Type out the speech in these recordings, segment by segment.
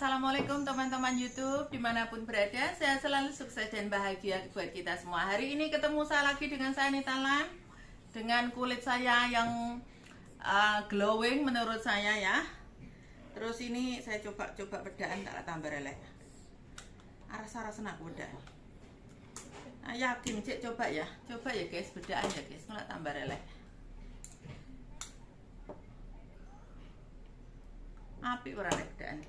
Assalamualaikum teman-teman YouTube dimanapun berada. Saya selalu sukses dan bahagia buat kita semua. Hari ini ketemu saya lagi dengan saya Nita Lam, dengan kulit saya yang glowing menurut saya ya. Terus ini saya coba bedaan tak tambah relek. Aras-aras nak bedaan. Nah, yakin cek coba ya guys, bedaan ya guys, nggak tambah relek. Api orang bedaan.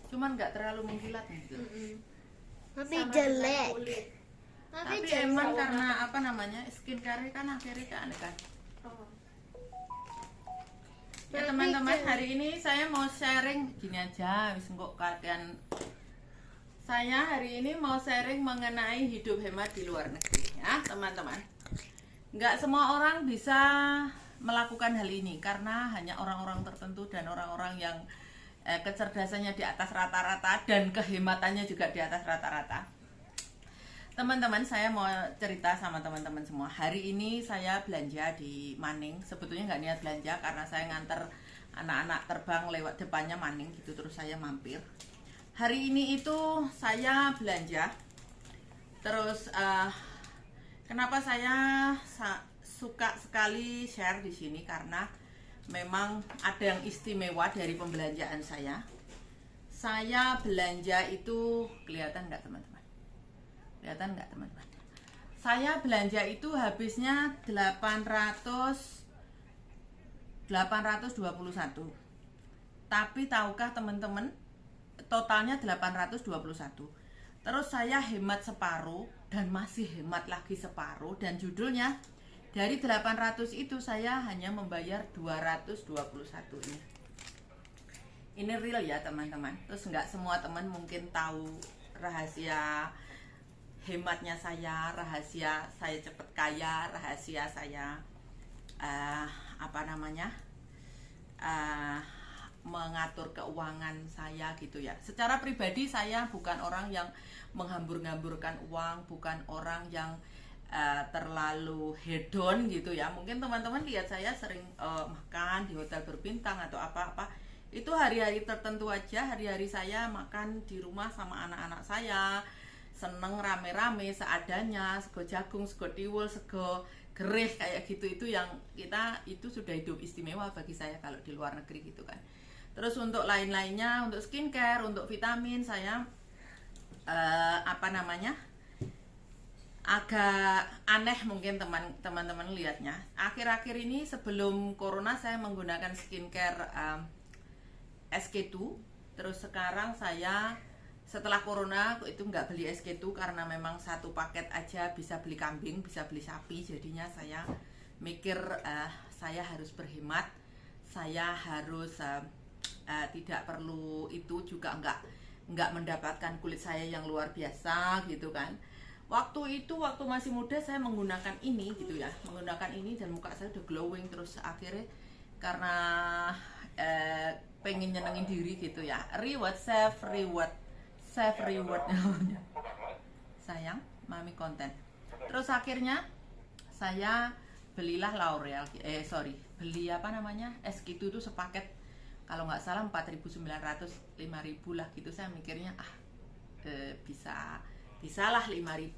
Cuman nggak terlalu mengkilat gitu. Tapi jelek. Tapi emang karena apa namanya skincare kan akhirnya kan. Ya teman-teman, hari ini saya mau sharing gini aja, kok kalian. Saya hari ini mau sharing mengenai hidup hemat di luar negeri ya teman-teman. Nggak semua orang bisa melakukan hal ini karena hanya orang-orang tertentu dan orang-orang yang kecerdasannya di atas rata-rata dan kehematannya juga di atas rata-rata. Teman-teman, saya mau cerita sama teman-teman semua. Hari ini saya belanja di Maning. Sebetulnya nggak niat belanja karena saya nganter anak-anak terbang lewat depannya Maning gitu, terus saya mampir. Hari ini itu saya belanja. Terus kenapa saya suka sekali share di sini karena memang ada yang istimewa dari pembelanjaan saya. Saya belanja itu kelihatan nggak teman-teman? Kelihatan nggak teman-teman? Saya belanja itu habisnya 821. Tapi tahukah teman-teman? Totalnya 821. Terus saya hemat separuh dan masih hemat lagi separuh, dan judulnya dari 800 itu saya hanya membayar 221 ini. Ini real ya teman-teman. Terus nggak semua teman mungkin tahu rahasia hematnya saya, rahasia saya cepet kaya, rahasia saya mengatur keuangan saya gitu ya. Secara pribadi saya bukan orang yang menghambur-ngamburkan uang, bukan orang yang terlalu hedon gitu ya. Mungkin teman-teman lihat saya sering makan di hotel berbintang atau apa-apa. Itu hari-hari tertentu aja. Hari-hari saya makan di rumah sama anak-anak saya, seneng rame-rame seadanya, sego jagung, sego tiwul, sego gereh kayak gitu. Itu yang kita, itu sudah hidup istimewa bagi saya kalau di luar negeri gitu kan. Terus untuk lain-lainnya, untuk skincare, untuk vitamin, saya agak aneh mungkin teman-teman lihatnya. Akhir-akhir ini sebelum corona saya menggunakan skincare SK2. Terus sekarang saya setelah corona itu nggak beli SK2 karena memang satu paket aja bisa beli kambing, bisa beli sapi. Jadinya saya mikir saya harus berhemat, saya harus tidak perlu itu juga nggak mendapatkan kulit saya yang luar biasa gitu kan. Waktu masih muda saya menggunakan ini gitu ya, menggunakan ini dan muka saya udah glowing. Terus akhirnya karena pengen nyenengin diri gitu ya, self reward namanya. Sayang, mami konten. Terus akhirnya saya belilah L'Oreal, beli SK2 itu sepaket kalau nggak salah 4.900, 5.000 lah gitu. Saya mikirnya bisa lah 5.000,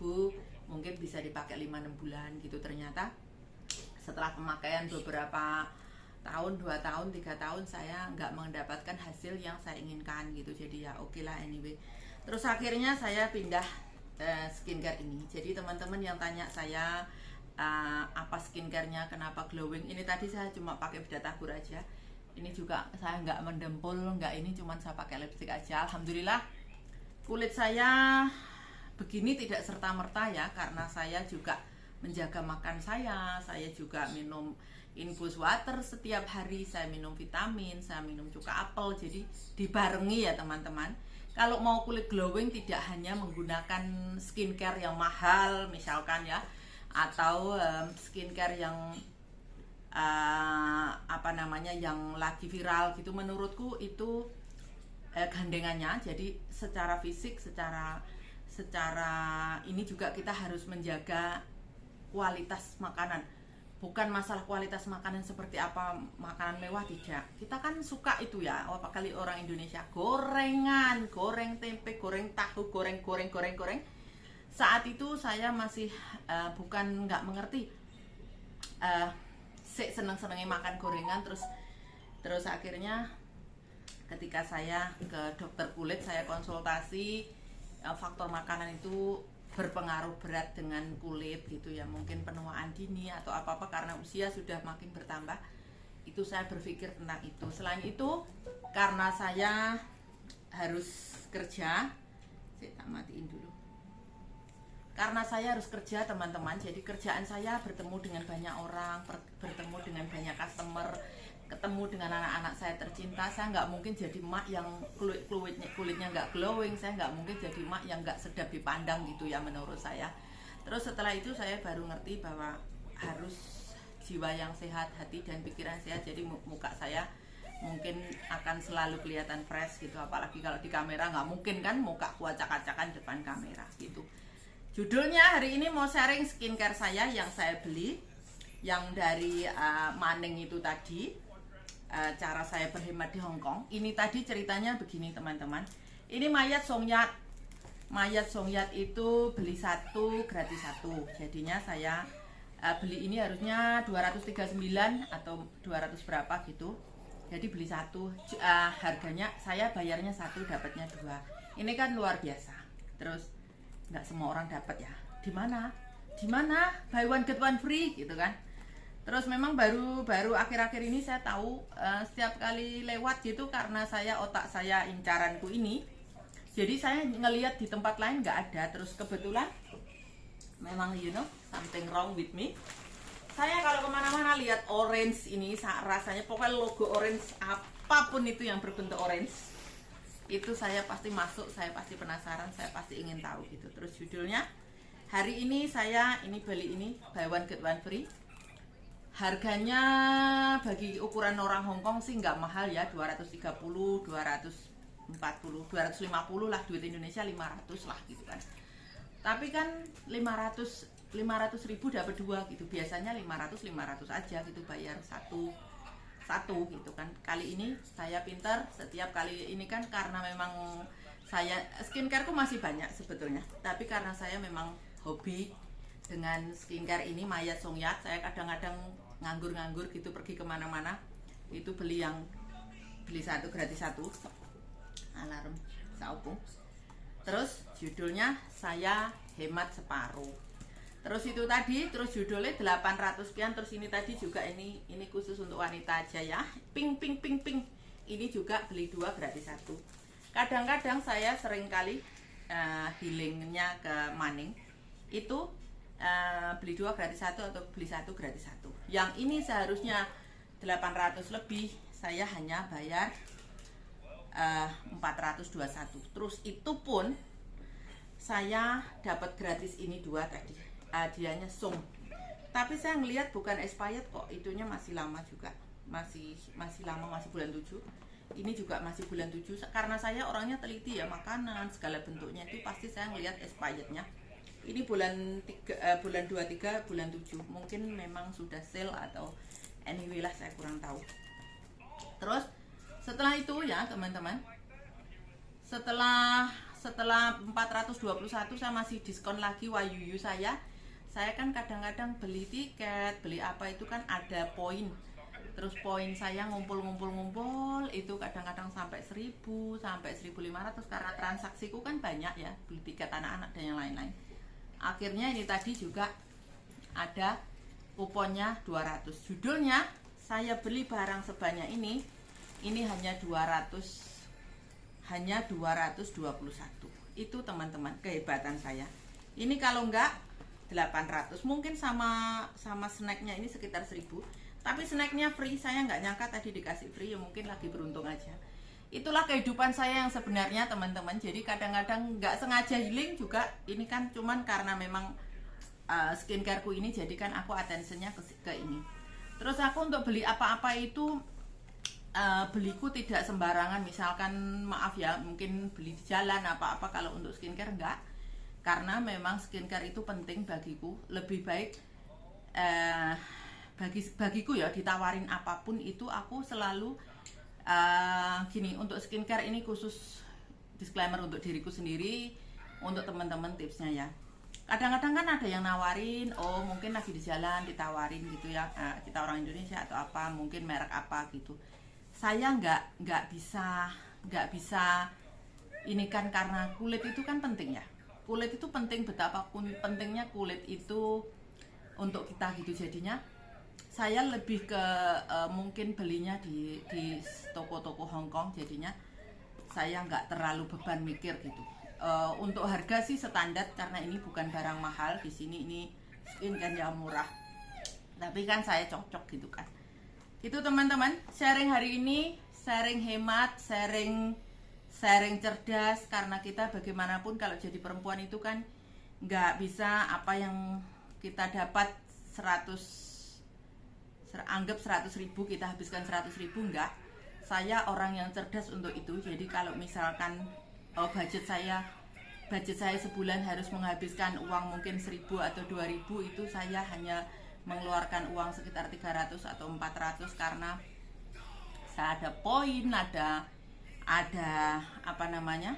mungkin bisa dipakai 5-6 bulan gitu. Ternyata setelah pemakaian beberapa tahun, 2 tahun, 3 tahun, saya nggak mendapatkan hasil yang saya inginkan gitu. Jadi ya oke lah anyway. Terus akhirnya saya pindah skincare ini. Jadi teman-teman yang tanya saya apa skincarenya, kenapa glowing, ini tadi saya cuma pakai bedak tabur aja. Ini juga saya nggak mendempul, nggak, ini cuma saya pakai lipstick aja. Alhamdulillah kulit saya begini tidak serta-merta ya, karena saya juga menjaga makan saya juga minum infus water setiap hari, saya minum vitamin, saya minum cuka apel, jadi dibarengi ya teman-teman. Kalau mau kulit glowing tidak hanya menggunakan skincare yang mahal misalkan ya, atau skincare yang yang lagi viral gitu, menurutku itu gandengannya. Jadi secara fisik, secara ini juga kita harus menjaga kualitas makanan. bukan masalah kualitas makanan seperti apa, makanan mewah tidak. Kita kan suka itu ya, apa kali orang Indonesia gorengan, goreng tempe, goreng tahu, goreng. Saat itu saya masih bukan nggak mengerti, seneng-senengnya makan gorengan, terus akhirnya ketika saya ke dokter kulit, saya konsultasi, faktor makanan itu berpengaruh berat dengan kulit gitu ya, mungkin penuaan dini atau apa-apa karena usia sudah makin bertambah. Itu saya berpikir tentang itu. Selain itu, karena saya harus kerja, saya tak matiin dulu. Karena saya harus kerja teman-teman, jadi kerjaan saya bertemu dengan banyak orang, bertemu dengan banyak customer, ketemu dengan anak-anak saya tercinta. Saya nggak mungkin jadi emak yang kulitnya nggak glowing, saya nggak mungkin jadi emak yang nggak sedap dipandang gitu ya menurut saya. Terus setelah itu saya baru ngerti bahwa harus jiwa yang sehat, hati dan pikiran sehat. Jadi muka saya mungkin akan selalu kelihatan fresh gitu, apalagi kalau di kamera nggak mungkin kan muka acak-acakan depan kamera gitu. Judulnya hari ini mau sharing skincare saya yang saya beli, yang dari Maning itu tadi. Cara saya berhemat di Hong Kong. Ini tadi ceritanya begini teman-teman. Ini mayat Songyat. Mayat Songyat itu beli satu gratis satu. Jadinya saya beli ini harusnya 239 atau 200 berapa gitu. Jadi beli satu, harganya saya bayarnya satu dapatnya dua. Ini kan luar biasa. Terus nggak semua orang dapat ya. Di mana? Buy one get one free gitu kan. Terus memang baru akhir-akhir ini saya tahu, setiap kali lewat gitu, karena otak saya incaranku ini, jadi saya ngelihat di tempat lain nggak ada. Terus kebetulan memang something wrong with me. Saya kalau kemana-mana lihat orange ini, rasanya pokoknya logo orange, apapun itu yang berbentuk orange, itu saya pasti masuk, saya pasti penasaran, saya pasti ingin tahu gitu. Terus judulnya hari ini saya beli ini buy one get one free. Harganya bagi ukuran orang Hong Kong sih nggak mahal ya, 230, 240, 250 lah, duit Indonesia 500 lah gitu kan. Tapi kan 500 ribu dapat dua gitu. Biasanya 500 aja gitu, bayar satu gitu kan. Kali ini saya pintar, setiap kali ini kan karena memang saya skincareku masih banyak sebetulnya, tapi karena saya memang hobi dengan skincare ini mayat Songyat, saya kadang-kadang nganggur gitu pergi kemana-mana itu beli satu gratis satu, alarm saupung. Terus judulnya saya hemat separuh. Terus itu tadi, terus judulnya 800 sekian. Terus ini tadi juga ini khusus untuk wanita aja ya, pink. Ini juga beli dua gratis satu. Kadang-kadang saya sering kali healingnya ke Maning itu beli dua gratis satu atau beli satu gratis satu. Yang ini seharusnya 800 lebih, saya hanya bayar 421. Terus itu pun saya dapat gratis ini dua tadi, hadiahnya Song. Tapi saya ngelihat bukan expired kok, itunya masih lama juga, masih lama, masih bulan 7. Ini juga masih bulan 7, karena saya orangnya teliti ya, makanan segala bentuknya itu pasti saya ngelihat expirednya. Ini bulan 23, bulan 7. Mungkin memang sudah sale atau anyway lah, saya kurang tahu. Terus setelah itu ya teman-teman, setelah 421 saya masih diskon lagi Wayuyu saya. Saya kan kadang-kadang beli tiket, beli apa itu kan ada poin. Terus poin saya ngumpul itu kadang-kadang sampai 1000, sampai 1500 karena transaksiku kan banyak ya, beli tiket anak-anak dan yang lain-lain. Akhirnya ini tadi juga ada kuponnya 200. Judulnya saya beli barang sebanyak ini hanya 221. Itu teman-teman kehebatan saya. Ini kalau enggak 800, mungkin sama snacknya ini sekitar 1000. Tapi snacknya free, saya nggak nyangka tadi dikasih free, ya mungkin lagi beruntung aja. Itulah kehidupan saya yang sebenarnya teman-teman. Jadi kadang-kadang nggak sengaja healing juga. Ini kan cuman karena memang skincareku ini, jadi kan aku attentionnya ke ini. Terus aku untuk beli apa-apa itu beliku tidak sembarangan. Misalkan maaf ya, mungkin beli di jalan apa-apa. Kalau untuk skincare enggak, karena memang skincare itu penting bagiku. Lebih baik bagiku ya, ditawarin apapun itu aku selalu gini, untuk skincare ini khusus disclaimer untuk diriku sendiri, untuk teman-teman tipsnya ya. Kadang-kadang kan ada yang nawarin, oh mungkin lagi di jalan ditawarin gitu ya, kita orang Indonesia atau apa, mungkin merek apa gitu. Saya nggak bisa ini kan, karena kulit itu kan penting ya. Kulit itu penting, betapapun pentingnya kulit itu untuk kita gitu. Jadinya saya lebih ke mungkin belinya di toko-toko Hongkong, jadinya saya nggak terlalu beban mikir gitu. Untuk harga sih standar, karena ini bukan barang mahal. Di sini ini skincare yang murah, tapi kan saya cocok gitu kan. Itu teman-teman, sharing hari ini, sharing hemat, sharing cerdas, karena kita bagaimanapun kalau jadi perempuan itu kan nggak bisa apa yang kita dapat 100.000 kita habiskan 100.000, enggak. Saya orang yang cerdas untuk itu. Jadi kalau misalkan budget saya sebulan harus menghabiskan uang mungkin 1.000 atau 2.000, itu saya hanya mengeluarkan uang sekitar 300 atau 400, karena saya ada poin, ada apa namanya,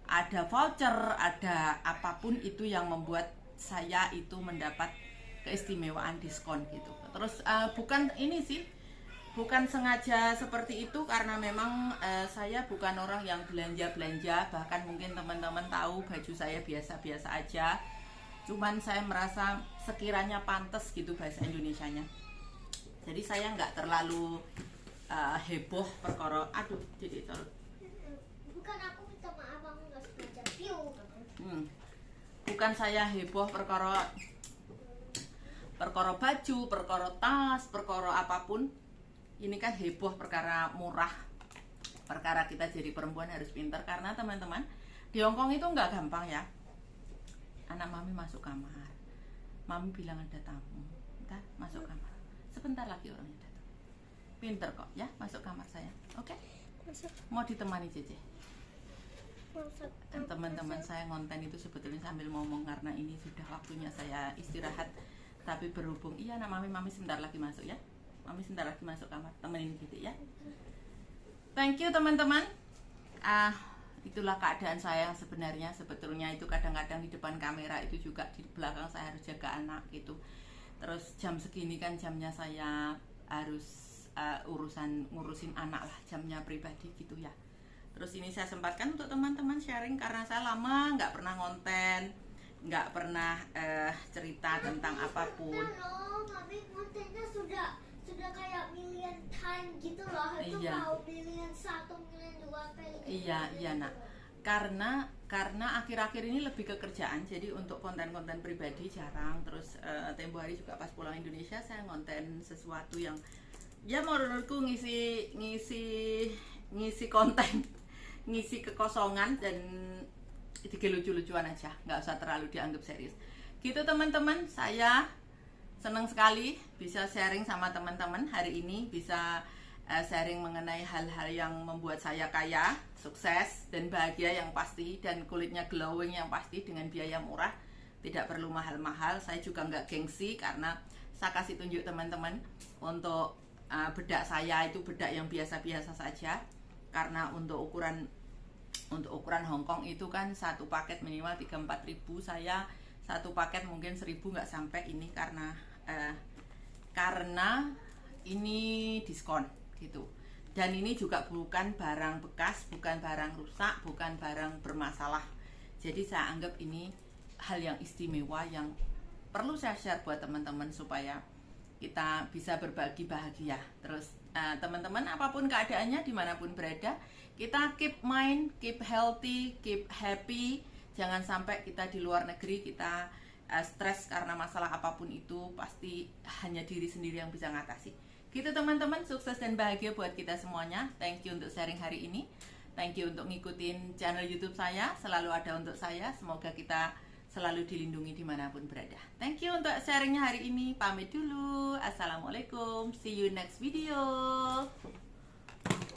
ada voucher, ada apapun itu yang membuat saya itu mendapat keistimewaan diskon gitu. Terus bukan ini sih, bukan sengaja seperti itu, karena memang saya bukan orang yang belanja. Bahkan mungkin teman-teman tahu baju saya biasa-biasa aja, cuman saya merasa sekiranya pantas gitu bahasa Indonesianya. Jadi saya nggak terlalu heboh perkara, aduh jadi Bukan, aku minta maaf, aku nggak sengaja. Bukan saya heboh perkara baju, perkara tas, perkara apapun. Ini kan heboh perkara murah, perkara kita jadi perempuan harus pintar. Karena teman-teman, di Hongkong itu nggak gampang ya. Anak mami masuk kamar, mami bilang ada tamu, entah masuk kamar, sebentar lagi orangnya datang. Pinter kok ya, masuk kamar saya. Oke? Mau ditemani Cece? Teman-teman, saya ngonten itu sebetulnya sambil ngomong, karena ini sudah waktunya saya istirahat. Tapi berhubung iya anak mami sebentar lagi masuk ya, mami sebentar lagi masuk kamar, temenin gitu ya. Thank you teman-teman. Itulah keadaan saya yang sebenarnya. Sebetulnya itu kadang-kadang di depan kamera itu juga, di belakang saya harus jaga anak gitu. Terus jam segini kan jamnya saya harus ngurusin anak lah, jamnya pribadi gitu ya. Terus ini saya sempatkan untuk teman-teman sharing, karena saya lama nggak pernah ngonten, nggak pernah cerita tentang apapun. Mami kontennya sudah kayak million time gitu loh. Itu Iya. mau million 1, million 2 kali. Iya nak. Karena akhir-akhir ini lebih ke kerjaan, jadi untuk konten-konten pribadi jarang. Terus tempo hari juga pas pulang Indonesia saya ngonten sesuatu yang ya menurutku ngisi konten, ngisi kekosongan, dan itu lucu-lucuan aja, nggak usah terlalu dianggap serius gitu teman-teman. Saya senang sekali bisa sharing sama teman-teman hari ini, bisa sharing mengenai hal-hal yang membuat saya kaya, sukses, dan bahagia yang pasti, dan kulitnya glowing yang pasti dengan biaya murah, tidak perlu mahal-mahal. Saya juga nggak gengsi, karena saya kasih tunjuk teman-teman untuk bedak saya itu bedak yang biasa-biasa saja, karena untuk ukuran Hongkong itu kan satu paket minimal 3-4 ribu. Saya satu paket mungkin 1.000 nggak sampai ini, karena ini diskon gitu. Dan ini juga bukan barang bekas, bukan barang rusak, bukan barang bermasalah. Jadi saya anggap ini hal yang istimewa yang perlu saya share buat teman-teman, supaya kita bisa berbagi bahagia. Terus teman-teman, apapun keadaannya, dimanapun berada, kita keep mind, keep healthy, keep happy. Jangan sampai kita di luar negeri kita stres karena masalah apapun itu, pasti hanya diri sendiri yang bisa ngatasi. Gitu teman-teman, sukses dan bahagia buat kita semuanya. Thank you untuk sharing hari ini. Thank you untuk ngikutin channel YouTube saya, selalu ada untuk saya. Semoga kita selalu dilindungi dimanapun berada. Thank you untuk sharingnya hari ini. Pamit dulu. Assalamualaikum. See you next video.